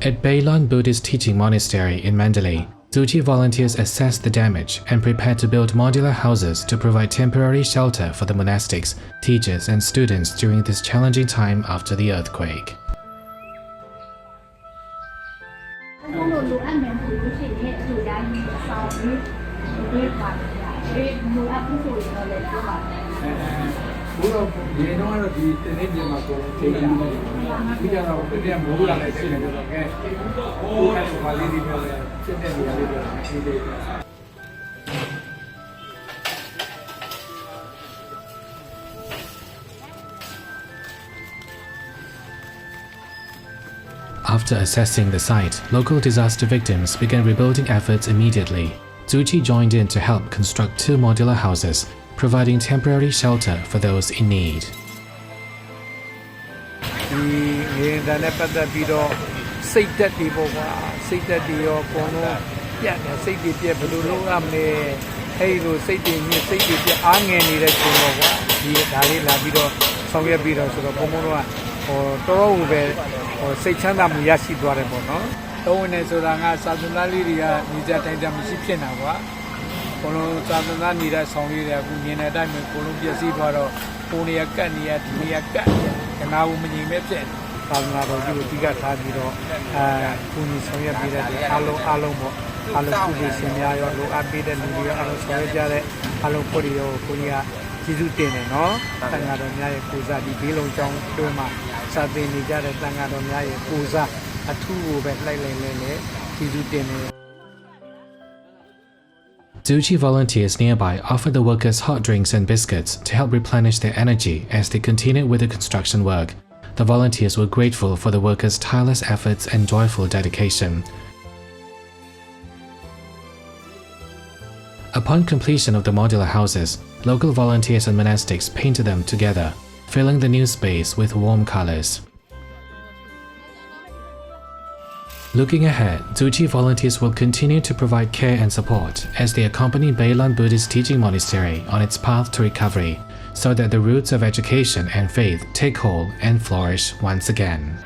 At Bailon Buddhist Teaching Monastery in Mandalay, Tzu Chi volunteers assess the damage and prepare to build modular houses to provide temporary shelter for the monastics, teachers, and students during this challenging time after the earthquake. After assessing the site, local disaster victims began rebuilding efforts immediately. Tzu Chi joined in to help construct 2 modular houses, providing temporary shelter for those in need. Tzu Chi volunteers nearby offer the workers hot drinks and biscuits to help replenish their energy as they continue with the construction work. The volunteers were grateful for the workers' tireless efforts and joyful dedication. Upon completion of the modular houses, local volunteers and monastics painted them together, filling the new space with warm colors. Looking ahead, Tzu Chi volunteers will continue to provide care and support as they accompany Bailon Buddhist Teaching Monastery on its path to recovery, so that the roots of education and faith take hold and flourish once again.